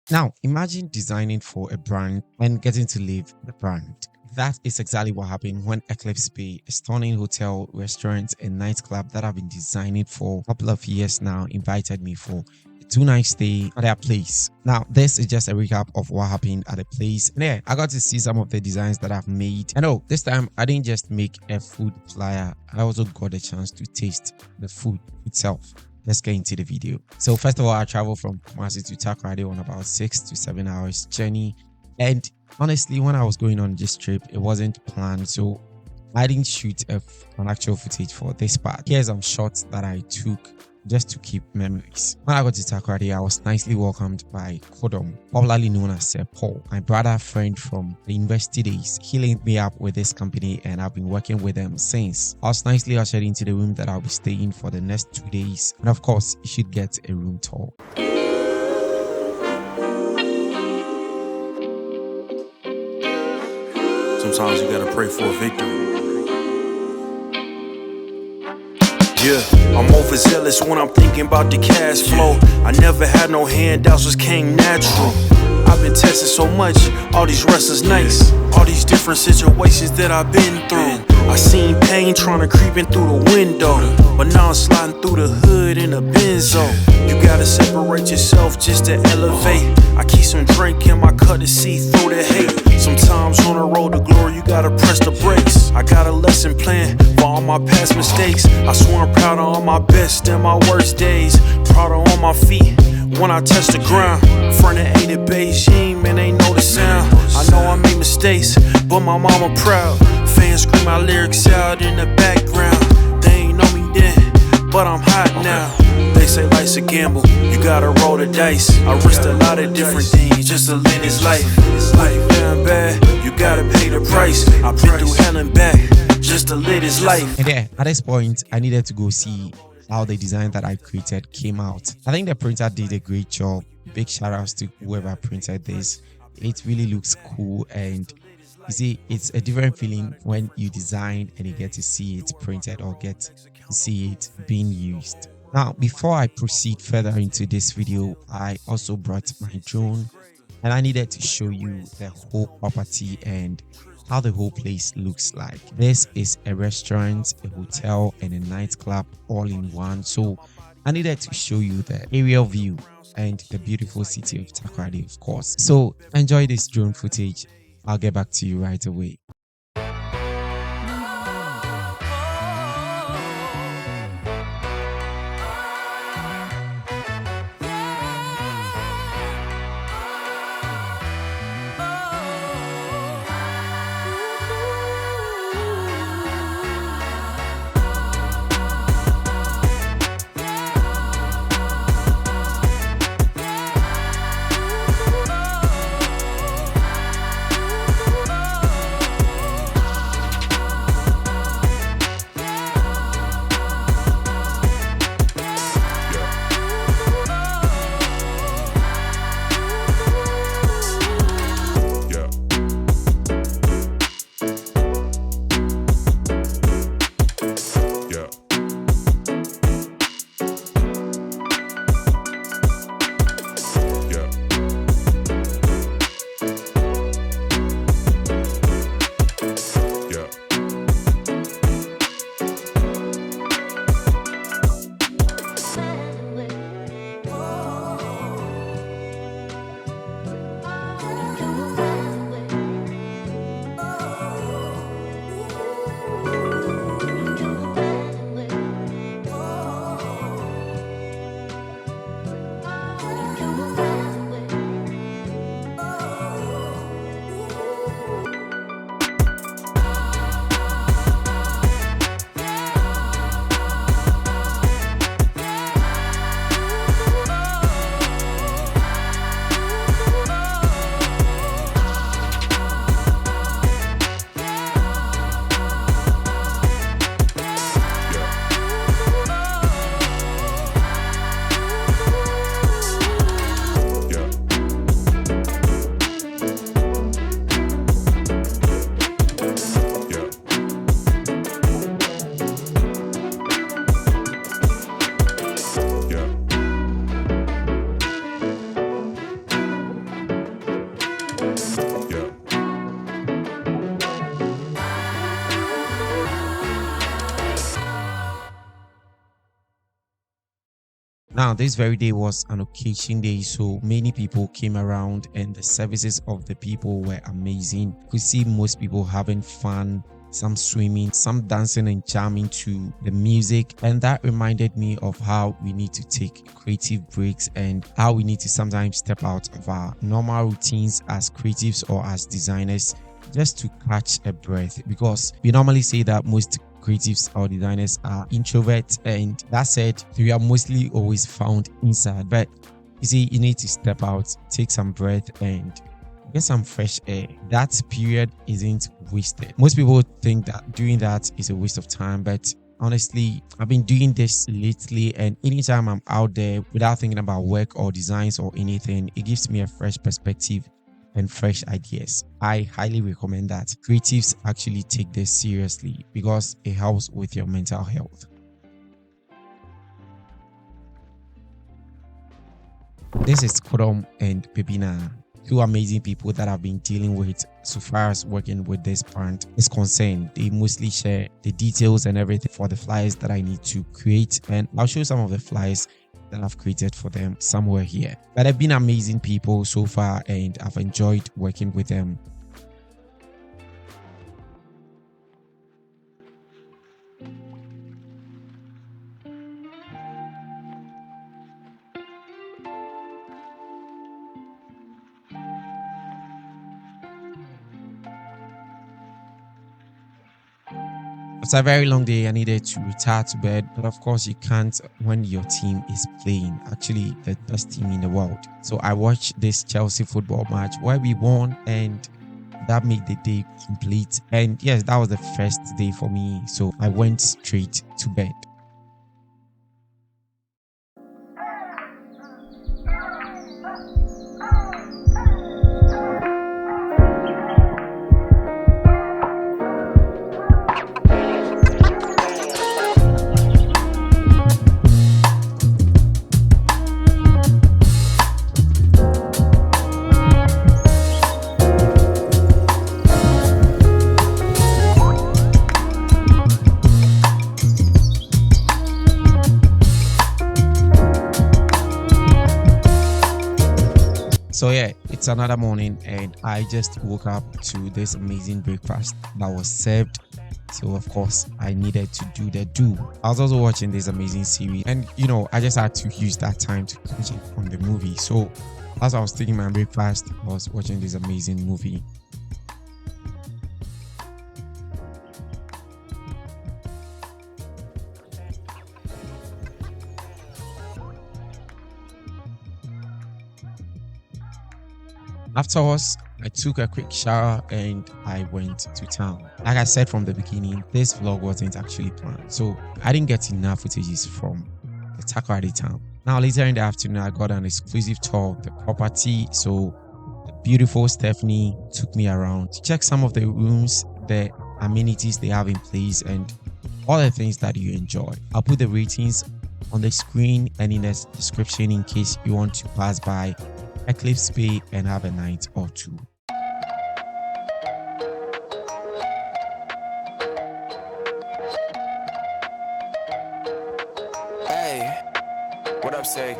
Now, imagine designing for a brand and getting to live the brand. That is exactly what happened when Eclipse Bay, a stunning hotel, restaurant, and nightclub that I've been designing for a couple of years now, invited me for a 2 night stay at their place. Now, this is just a recap of what happened at the place. And yeah, I got to see some of the designs that I've made. And oh, this time I didn't just make a food flyer, I also got a chance to taste the food itself. Let's get into the video. So first of all, I traveled from Kumasi to Takoradi on about 6 to 7 hours journey. And honestly, when I was going on this trip, it wasn't planned. So I didn't shoot an actual footage for this part. Here's some shots that I took just to keep memories. When I got to Takoradi, I was nicely welcomed by Kodom, popularly known as Sir Paul, my brother friend from the university days. He linked me up with this company and I've been working with them since. I was nicely ushered into the room that I'll be staying for the next 2 days. And of course, you should get a room tour. Sometimes you gotta pray for a victory. Yeah, I'm overzealous when I'm thinking about the cash flow. I never had no handouts, just came natural. I've been tested so much, all these restless nights, all these different situations that I've been through. I seen pain trying to creep in through the window, but now I'm sliding through the hood in a benzo. You gotta separate yourself just to elevate. I keep some drink in my cup to see through the hate. Sometimes on the road to glory, you gotta press the brakes. I got a lesson plan for all my past mistakes. I swear I'm proud of all my best and my worst days. Proud of on my feet when I touch the ground. Front of A to Beijing, man, they know the sound. I know I made mistakes, but my mama proud. Fans scream my lyrics out in the background. They ain't know me then, but I'm hot now. They say life's a gamble, you gotta roll the dice. I risked a lot of different things just to live this life. It's life down bad, you gotta pay the price. I've been through hell and back just to live this life. And yeah, at this point, I needed to go see how the design that I created came out. I think the printer did a great job. Big shout outs to whoever printed this. It really looks cool, and you see, it's a different feeling when you design and you get to see it printed or get to see it being used. Now, before I proceed further into this video, I also brought my drone and I needed to show you the whole property and how the whole place looks like. This is a restaurant, a hotel, and a nightclub all in one. So I needed to show you the aerial view and the beautiful city of Takoradi, of course. So enjoy this drone footage. I'll get back to you right away. Now, this very day was an occasion day, so many people came around, and the services of the people were amazing. You could see most people having fun, some swimming, some dancing and jamming to the music. And that reminded me of how we need to take creative breaks and how we need to sometimes step out of our normal routines as creatives or as designers just to catch a breath, because we normally say that most creatives or designers are introverts, and that said, we are mostly always found inside. But you see, you need to step out, take some breath, and get some fresh air. That period isn't wasted. Most people think that doing that is a waste of time, but honestly, I've been doing this lately, and anytime I'm out there without thinking about work or designs or anything, it gives me a fresh perspective and fresh ideas. I highly recommend that creatives actually take this seriously because it helps with your mental health. This is Kodom and Pepina, two amazing people that I've been dealing with so far as working with this brand is concerned. They mostly share the details and everything for the flyers that I need to create, and I'll show some of the flyers that I've created for them somewhere here. But they've been amazing people so far, and I've enjoyed working with them. After a very long day, I needed to retire to bed, but of course you can't when your team is playing, actually the best team in the world. So I watched this Chelsea football match where we won, and that made the day complete. And yes, that was the first day for me, so I went straight to bed. So yeah, it's another morning, and I just woke up to this amazing breakfast that was served. So of course I needed to do the do. I was also watching this amazing series, and I just had to use that time to catch up on the movie. So as I was taking my breakfast, I was watching this amazing movie. Afterwards, I took a quick shower and I went to town. Like I said from the beginning, this vlog wasn't actually planned, so I didn't get enough footages from the Takoradi town. Now later in the afternoon, I got an exclusive tour of the property, so the beautiful Stephanie took me around to check some of the rooms, the amenities they have in place, and all the things that you enjoy. I'll put the ratings on the screen and in the description in case you want to pass by Eclipse Bay and have a night or two. Hey, what up, say?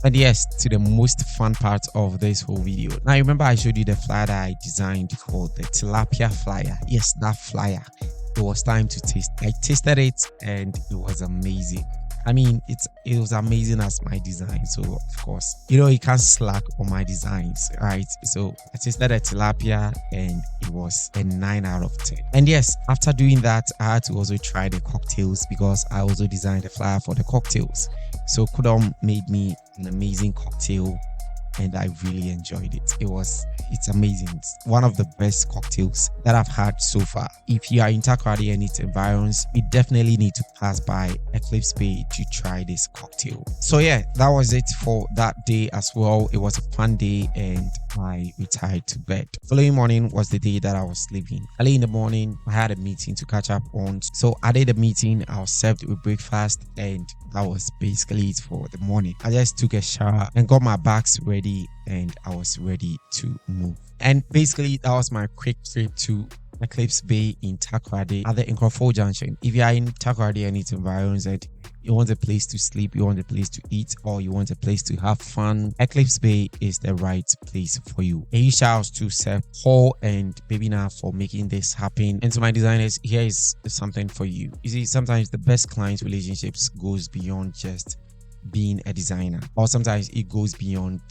And yes, to the most fun part of this whole video. Now, remember I showed you the flyer that I designed called the Tilapia flyer. Yes, that flyer. It was time to taste. I tasted it and it was amazing. I mean, it was amazing as my design. So of course, you can't slack on my designs, right? So I tasted a tilapia and it was a 9 out of 10. And yes, after doing that, I had to also try the cocktails because I also designed a flyer for the cocktails. So Kudom made me an amazing cocktail and I really enjoyed it. It's amazing. It's one of the best cocktails that I've had so far. If you are in Takoradi and its environs, you definitely need to pass by Eclipse Bay to try this cocktail. So yeah, that was it for that day as well. It was a fun day and I retired to bed. Following morning was the day that I was sleeping. Early in the morning, I had a meeting to catch up on. So I did the meeting, I was served with breakfast and that was basically it for the morning. I just took a shower and got my bags ready and I was ready to move. And basically that was my quick trip to Eclipse Bay in Takoradi at the Nkrofo Junction. If you are in Takoradi and its environs and you want a place to sleep, you want a place to eat, or you want a place to have fun, Eclipse Bay is the right place for you. A huge shout out to Seth Paul and Babina for making this happen. And to my designers, here is something for you. You see, sometimes the best client relationships goes beyond just being a designer, or sometimes it goes beyond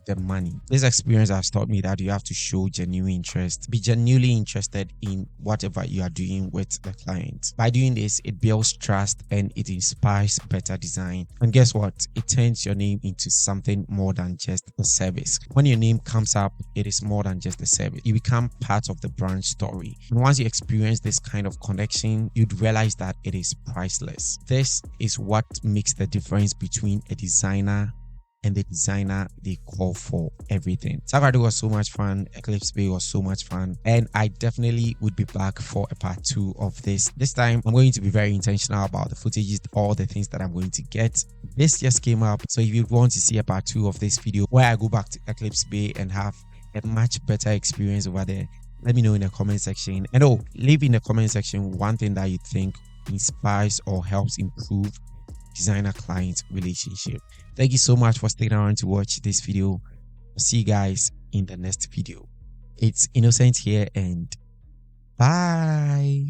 the money. This experience has taught me that you have to show genuine interest, be genuinely interested in whatever you are doing with the client. By doing this, it builds trust and it inspires better design. And guess what? It turns your name into something more than just a service. When your name comes up, it is more than just a service. You become part of the brand story. And once you experience this kind of connection, you'd realize that it is priceless. This is what makes the difference between a designer and the designer they call for everything. Takoradi was so much fun. Eclipse Bay was so much fun. And I definitely would be back for a part 2 of this. This time, I'm going to be very intentional about the footages, all the things that I'm going to get. This just came up. So if you want to see a part 2 of this video where I go back to Eclipse Bay and have a much better experience over there, let me know in the comment section. And leave in the comment section one thing that you think inspires or helps improve designer-client relationship. Thank you so much for sticking around to watch this video. I'll see you guys in the next video. It's Innocent here and bye.